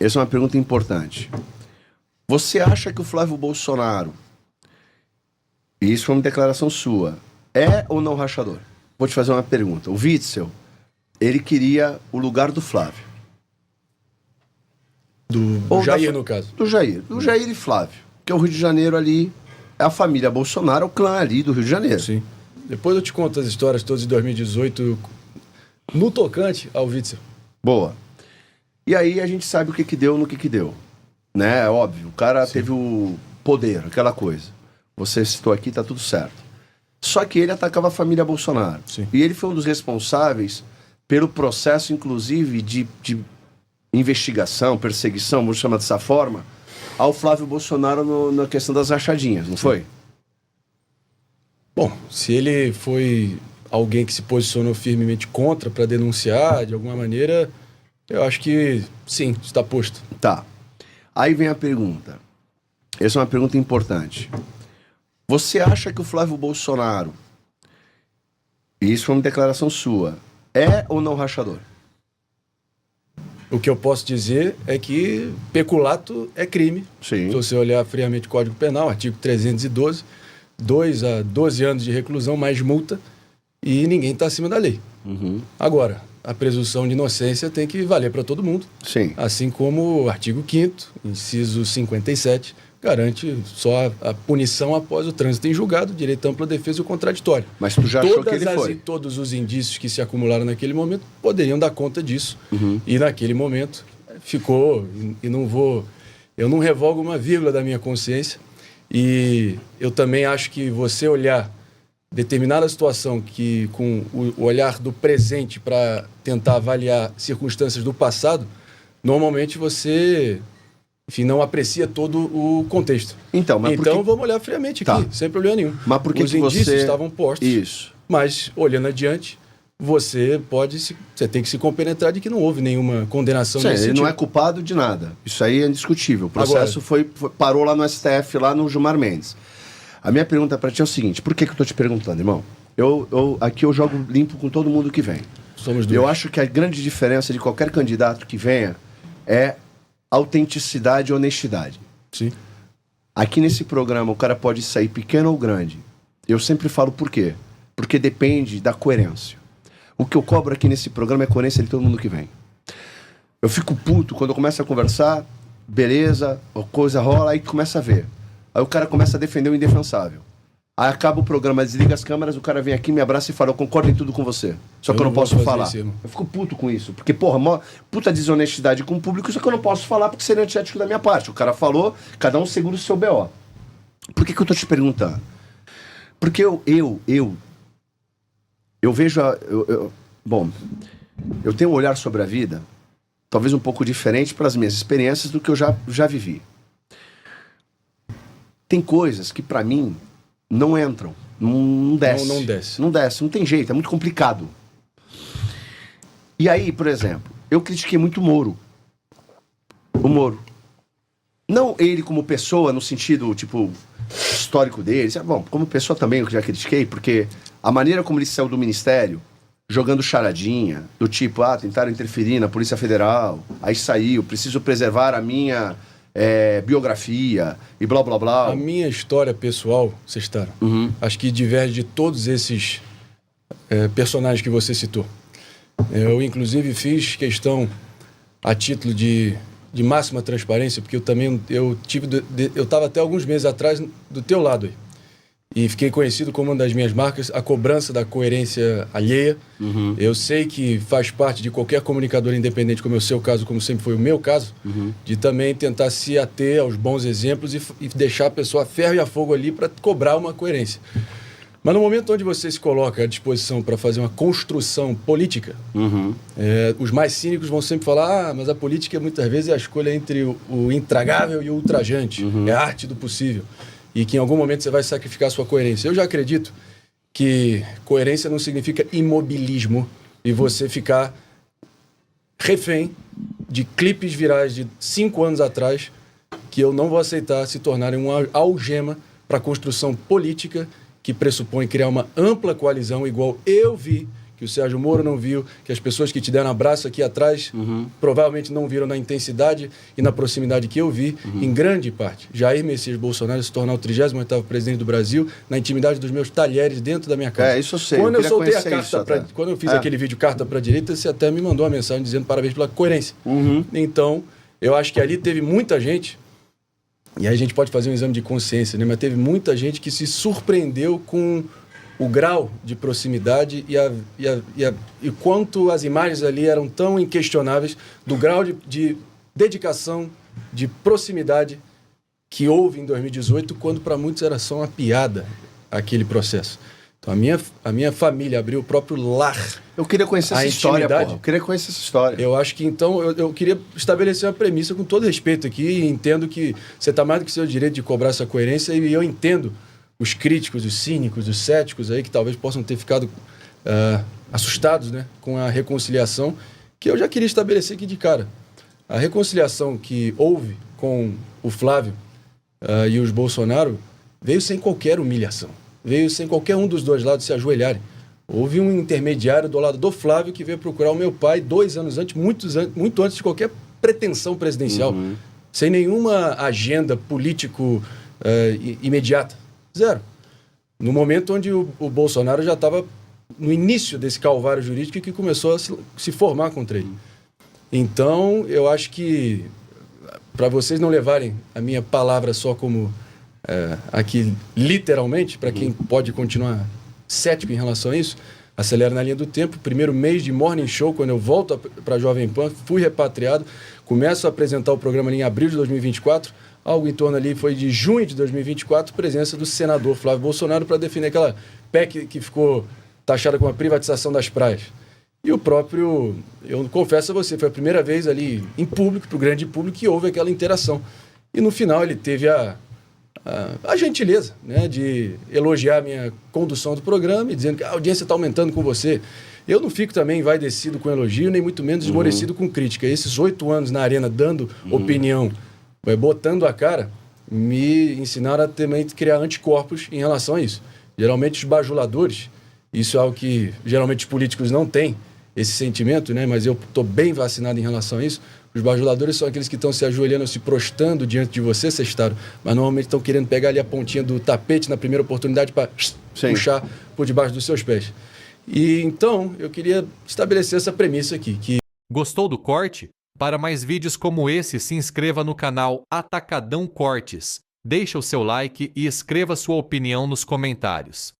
Essa é uma pergunta importante. Você acha que o Flávio Bolsonaro, e isso foi uma declaração sua, é ou não rachador? Vou te fazer uma pergunta. O Witzel, ele queria o lugar do Flávio. Do Jair, no caso. Do Jair e Flávio. Porque o Rio de Janeiro ali é a família Bolsonaro, é o clã ali do Rio de Janeiro. Sim. Depois eu te conto as histórias todas de 2018 no tocante ao Witzel. Boa. E aí a gente sabe o que deu no que deu. Né? É óbvio. O cara teve o poder, aquela coisa. Você citou aqui, tá tudo certo. Só que ele atacava a família Bolsonaro. Sim. E ele foi um dos responsáveis pelo processo, inclusive, de investigação, perseguição, vamos chamar dessa forma, ao Flávio Bolsonaro na questão das rachadinhas, não foi? Bom, se ele foi alguém que se posicionou firmemente contra para denunciar, de alguma maneira, eu acho que sim, está posto. Tá. Aí vem a pergunta. Essa é uma pergunta importante. Você acha que o Flávio Bolsonaro, e isso foi uma declaração sua, é ou não rachador? O que eu posso dizer é que peculato é crime. Sim. Se você olhar friamente o Código Penal, artigo 312, 2 a 12 anos de reclusão mais multa, e ninguém está acima da lei. Uhum. Agora, a presunção de inocência tem que valer para todo mundo. Sim. Assim como o artigo 5º, inciso 57, garante só a punição após o trânsito em julgado, direito à ampla defesa e o contraditório. Mas tu já achou que ele foi? Todos os indícios que se acumularam naquele momento poderiam dar conta disso. Uhum. E naquele momento ficou, eu não revogo uma vírgula da minha consciência. E eu também acho que você olhar determinada situação que com o olhar do presente para tentar avaliar circunstâncias do passado, normalmente você, enfim, não aprecia todo o contexto. Então vamos olhar friamente aqui, sem problema nenhum. Mas por que os que indícios você... estavam postos. Isso. Mas, olhando adiante, você tem que se compenetrar de que não houve nenhuma condenação Sim, nesse ele sentido. não é culpado de nada. Isso aí é indiscutível. O processo parou lá no STF, lá no Gilmar Mendes. A minha pergunta para ti é o seguinte: por que eu tô te perguntando, irmão? Aqui eu jogo limpo com todo mundo que vem. Somos dois. Eu acho que a grande diferença de qualquer candidato que venha é autenticidade e honestidade. Sim. Aqui nesse programa o cara pode sair pequeno ou grande. Eu sempre falo por quê? Porque depende da coerência. O que eu cobro aqui nesse programa é coerência de todo mundo que vem. Eu fico puto quando eu começo a conversar, beleza, a coisa rola, aí começa a ver. Aí o cara começa a defender o indefensável. Aí acaba o programa, desliga as câmeras, o cara vem aqui, me abraça e fala: eu concordo em tudo com você. Só que eu não posso falar. Eu fico puto com isso. Porque, porra, puta desonestidade com o público, só que eu não posso falar porque seria antiético da minha parte. O cara falou, cada um segura o seu BO. Por que eu tô te perguntando? Porque eu vejo... Bom, eu tenho um olhar sobre a vida talvez um pouco diferente para as minhas experiências do que eu já vivi. Tem coisas que para mim não entram, não desce. Não desce. Não desce, não tem jeito, é muito complicado. E aí, por exemplo, eu critiquei muito o Moro. O Moro. Não ele como pessoa, no sentido, tipo, histórico dele. Bom, como pessoa também eu já critiquei, porque a maneira como ele saiu do ministério, jogando charadinha, do tipo, tentaram interferir na Polícia Federal, aí saiu, preciso preservar a minha biografia e blá blá blá. A minha história pessoal, Sestaro, acho que diverge de todos esses personagens que você citou. Eu, inclusive, fiz questão a título de máxima transparência, porque eu estava até alguns meses atrás do teu lado aí. E fiquei conhecido como uma das minhas marcas, a cobrança da coerência alheia. Eu sei que faz parte de qualquer comunicador independente, como é o seu caso, como sempre foi o meu caso, de também tentar se ater aos bons exemplos e deixar a pessoa a ferro e a fogo ali para cobrar uma coerência. Mas no momento onde você se coloca à disposição para fazer uma construção política, os mais cínicos vão sempre falar: mas a política muitas vezes é a escolha entre o intragável e o ultrajante, é a arte do possível. E que em algum momento você vai sacrificar a sua coerência. Eu já acredito que coerência não significa imobilismo e você ficar refém de clipes virais de 5 anos atrás que eu não vou aceitar se tornarem uma algema para a construção política que pressupõe criar uma ampla coalizão, igual eu vi que o Sérgio Moro não viu, que as pessoas que te deram abraço aqui atrás provavelmente não viram na intensidade e na proximidade que eu vi, em grande parte. Jair Messias Bolsonaro se tornar o 38º presidente do Brasil na intimidade dos meus talheres dentro da minha casa. Isso eu sei. Quando eu soltei a conhecer isso, carta, quando eu fiz aquele vídeo Carta para a Direita, você até me mandou uma mensagem dizendo parabéns pela coerência. Então, eu acho que ali teve muita gente, e aí a gente pode fazer um exame de consciência, né? Mas teve muita gente que se surpreendeu com o grau de proximidade e quanto as imagens ali eram tão inquestionáveis do grau de dedicação, de proximidade que houve em 2018, quando para muitos era só uma piada aquele processo. Então a minha família abriu o próprio lar. Eu queria conhecer essa história, porra. Eu queria conhecer essa história. Eu acho que então eu queria estabelecer uma premissa com todo respeito aqui, e entendo que você está mais do que seu direito de cobrar essa coerência, e eu entendo os críticos, os cínicos, os céticos aí que talvez possam ter ficado assustados, né, com a reconciliação que eu já queria estabelecer aqui de cara. A reconciliação que houve com o Flávio e os Bolsonaro veio sem qualquer humilhação, veio sem qualquer um dos dois lados se ajoelharem. Houve um intermediário do lado do Flávio que veio procurar o meu pai 2 anos antes, muito antes de qualquer pretensão presidencial, sem nenhuma agenda político imediata. Zero. No momento onde o Bolsonaro já estava no início desse calvário jurídico que começou a se formar contra ele. Então, eu acho que, para vocês não levarem a minha palavra só como aqui literalmente, para quem pode continuar cético em relação a isso, acelera na linha do tempo. Primeiro mês de Morning Show, quando eu volto para a Jovem Pan, fui repatriado, começo a apresentar o programa ali em abril de 2024, algo em torno ali foi de junho de 2024, presença do senador Flávio Bolsonaro para defender aquela PEC que ficou taxada como a privatização das praias. E o próprio, eu confesso a você, foi a primeira vez ali em público, para o grande público, que houve aquela interação. E no final ele teve a gentileza, né, de elogiar a minha condução do programa e dizendo que a audiência está aumentando com você. Eu não fico também envaidecido com elogio, nem muito menos esmorecido com crítica. Esses 8 anos na arena dando opinião, botando a cara, me ensinaram a também criar anticorpos em relação a isso. Geralmente os bajuladores, isso é algo que geralmente os políticos não têm, esse sentimento, né? Mas eu estou bem vacinado em relação a isso. Os bajuladores são aqueles que estão se ajoelhando, se prostrando diante de você, Sestaro, mas normalmente estão querendo pegar ali a pontinha do tapete na primeira oportunidade para puxar por debaixo dos seus pés. E então eu queria estabelecer essa premissa aqui. Gostou do corte? Para mais vídeos como esse, se inscreva no canal Atacadão Cortes. Deixe o seu like e escreva sua opinião nos comentários.